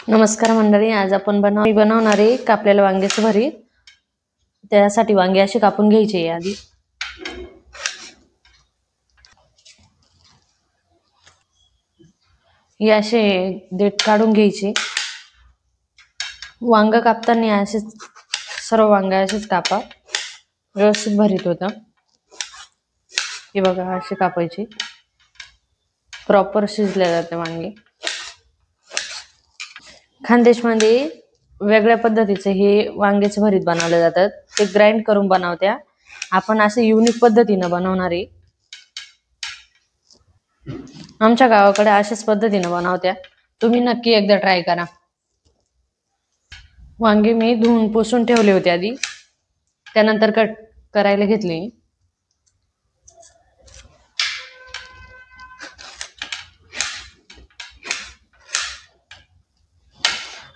नमस्कार मंडळी, आज आपण बनवणार आहे कापलेल्या वांग्याचं भरीत। त्यासाठी वांगे असे कापून घ्यायचे। आधी हे असे देठ काढून घ्यायचे। वांग कापताना असेच सर्व वांगे असेच कापा, व्यवस्थित भरीत होतं। हे बघा असे कापायचे, प्रॉपर शिजले जाते वांगे। खानदेशमध्ये वेगळ्या पद्धतीचे हे वांग्याचे भरीत बनवले जातात, ते ग्राइंड करून बनवत्या। आपण असे युनिक पद्धतीने बनवणार आहे। आमच्या गावाकडे अशाच पद्धतीने बनवत्या, तुम्ही नक्की एकदा ट्राय करा। वांगे मी धुवून पुसून ठेवले होते आधी, त्यानंतर कट करायला घेतले।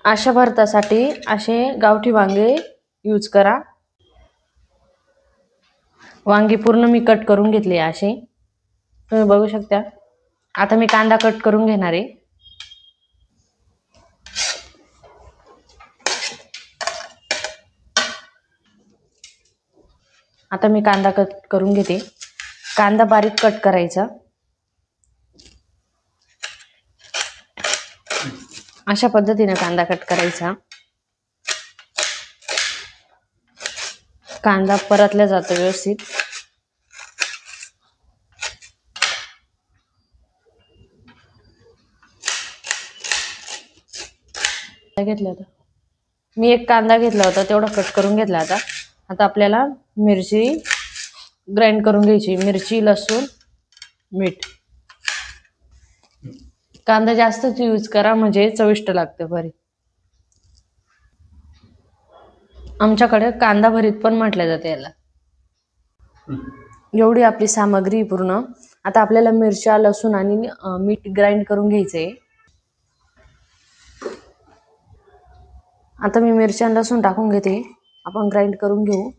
अशा भरतासाठी असे गावठी वांगे यूज करा। वांगे पूर्ण मी कट करून घेतले असे, तुम्ही बघू शकता। आता मी कांदा कट करून घेणार आहे। आता मी कांदा कट करून घेते। कांदा बारीक कट करायचा। अशा पद्धतीने कांदा कट करायचा। कांदा परतला जातो व्यवस्थित। घेतला होता मी, एक कांदा घेतला होता, तेवढा कट करून घेतला। आता आपल्याला मिरची ग्राइंड करून घ्यायची। मिरची, लसूण, मीठ। कांदा जास्तच यूज करा, म्हणजे चविष्ट लागते भरीत। आमच्याकडे कांदा भरीत पण म्हटले जाते याला। एवढी आपली सामग्री पूर्ण। आता आपल्याला मिरच्या, लसूण आणि मीठ ग्राइंड करून घ्यायचे। आता मी मिरच्या आणि लसूण टाकून घेते, आपण ग्राइंड करून घेऊ।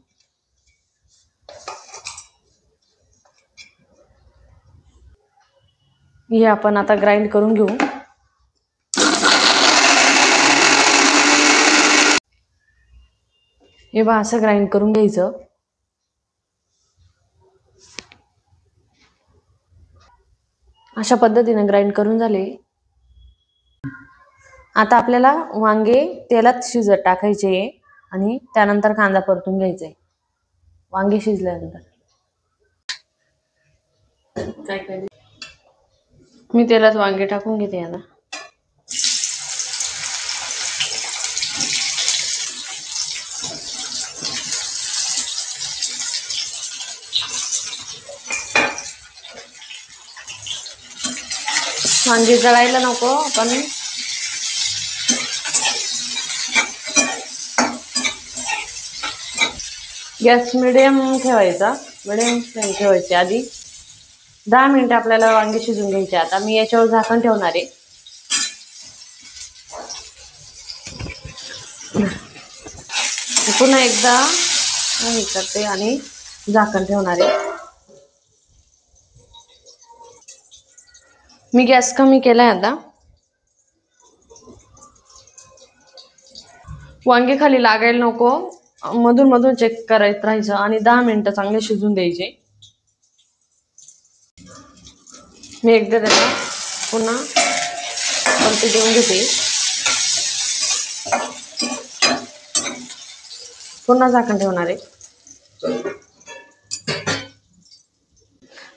हे आपण आता ग्राइंड करून घेऊ। हे बघा असं ग्राइंड करून घ्यायचं। अशा पद्धतीने ग्राइंड करून झाले। आता आपल्याला वांगे तेलात शिजत टाकायचे आणि त्यानंतर कांदा परतून घ्यायचे। वांगे शिजल्यानंतर काय मी तेलात वांगे टाकून घेते। आता वांगे जळायला नको, पण गॅस मिडियम ठेवायचा। मिडियम फ्लेम ठेवायची। आधी 10 मिनिटं आपल्याला वांगे शिजून घ्यायचे। आता मी याच्यावर झाकण ठेवणार आहे। पुन्हा एकदा हे करते आणि झाकण ठेवणार आहे। मी गॅस कमी केलाय। आता वांगे खाली लागायला नको, मधून मधून चेक करत राहायचं आणि 10 मिनिटं चांगले शिजून द्यायचे। मी एकदा त्याला पुन्हा परत देऊन घेते। पुन्हा झाकण ठेवणार आहे।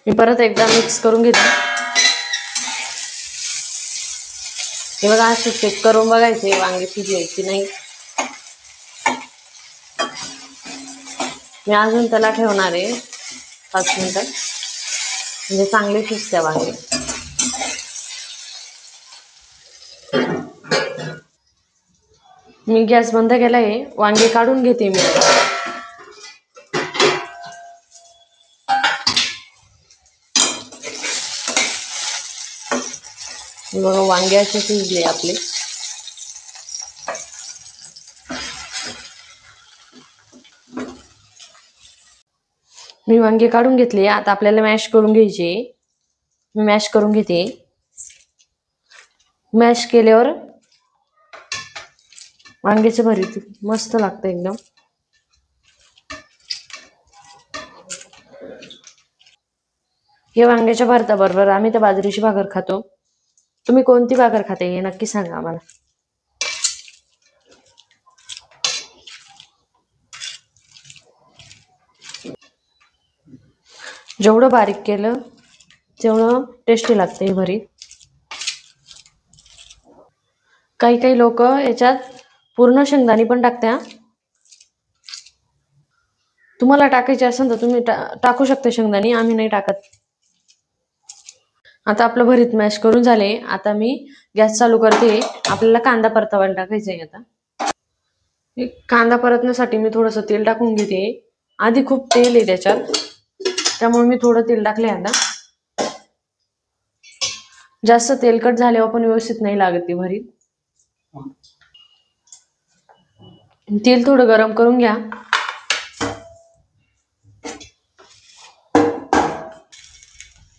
मी परत एकदा मिक्स करून घेते। हे बघा असे चेक करून बघायचे वांगे शिजले की नाही। मी अजून त्याला ठेवणार आहे 5 मिनिटं, म्हणजे चांगले शिजते वांगे। मी गॅस बंद केलाय, वांगे काढून घेते मी। बघा वांगे असे शिजले आपले। मी वांगे काढून घेतले। आता आपल्याला मॅश करून घ्यायचे। मी मॅश करून घेते। मॅश केल्यावर वांग्याचे भरीत मस्त लागतं एकदम. हे वांग्याच्या भरताबरोबर आम्ही तर बाजरीची भाकर खातो. तुम्ही कोणती भाकर खाते हे नक्की सांगा आम्हाला. जेवढं बारीक केलं तेवढं टेस्टी लागते ही भरीत. काही काही लोक याच्यात पूर्ण शेंगदाणे पण टाकत्या. तुम्हाला टाकायचे असेल तर तुम्ही टाकू शकता शेंगदाणे, आम्ही नाही टाकत. आता आपलं भरीत मॅश करून झाले. आता मी गॅस चालू करते. आपल्याला कांदा परतावायला टाकायचा आहे. आता कांदा परतण्यासाठी मी थोडंसं तेल टाकून घेते. आधी खूप तेल आहे त्याच्यात, त्यामुळे मी थोडं तेल टाकले. आता जास्त तेलकट झाल्यावर पण व्यवस्थित नाही लागत ती भरीत. तेल थोडं गरम करून घ्या.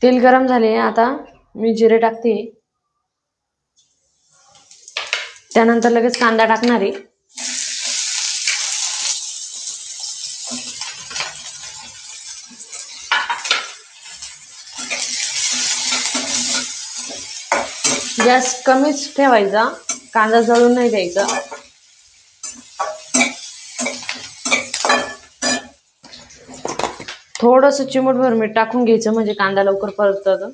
तेल गरम झाले. आता मी जिरे टाकते. त्यानंतर लगेच कांदा टाकणार आहे. गॅस कमीच ठेवायचा, कांदा जळून नाही द्यायचा. थोडंसं चिमूटभर मीठ टाकून घ्यायचं, म्हणजे कांदा लवकर परततो.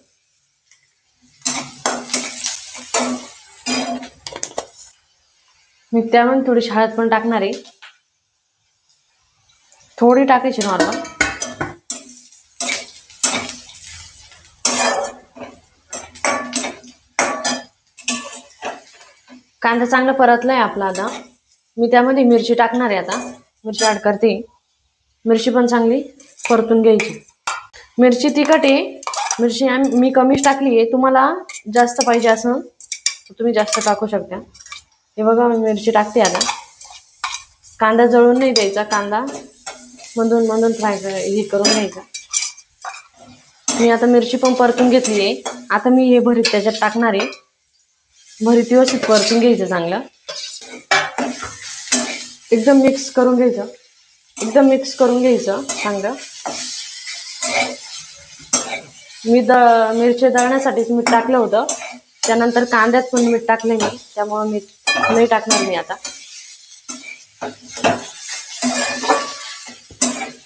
मी त्यामध्ये थोडी हळद पण टाकणार आहे. थोडी टाकायची नॉर्मल. कांदा चांगला परतलाय आपला. आता मी त्यामध्ये मिरची टाकणार आहे. आता मिरची ऍड करते. मिरची पण चांगली परतून घ्यायची. मिरची तिखट आहे, मिरची मी कमीच टाकली आहे. तुम्हाला जास्त पाहिजे असं तुम्ही जास्त टाकू शकता. हे बघा मी मिरची टाकते. आता कांदा जळून नाही द्यायचा, कांदा मधून मधून फ्राय हे करून घ्यायचा. मी आता मिरची पण परतून घेतली आहे. आता मी हे भरीत त्याच्यात टाकणार आहे. भरीत व्यवस्थित परतून घ्यायचं चांगलं. एकदम मिक्स करून घ्यायचं. चांगलं. मिरची दळण्यासाठीच मीठ टाकलं होतं. त्यानंतर कांद्यात पण मीठ टाकले मी, त्यामुळे मीठ नाही टाकणार मी आता.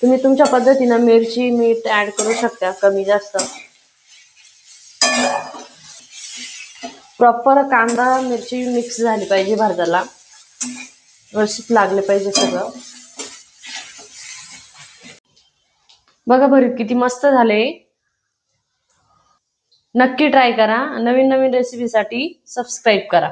तुम्ही तुमच्या पद्धतीनं मिरची मीठ ऍड करू शकता, कमी जास्त. प्रॉपर कांदा मिरची मिक्स झाली पाहिजे भाजायला, व्यवस्थित लागले पाहिजे सगळं. बघा भरीत किती मस्त झाले. नक्की ट्राय करा. नवीन नवीन रेसिपीसाठी सबस्क्राईब करा.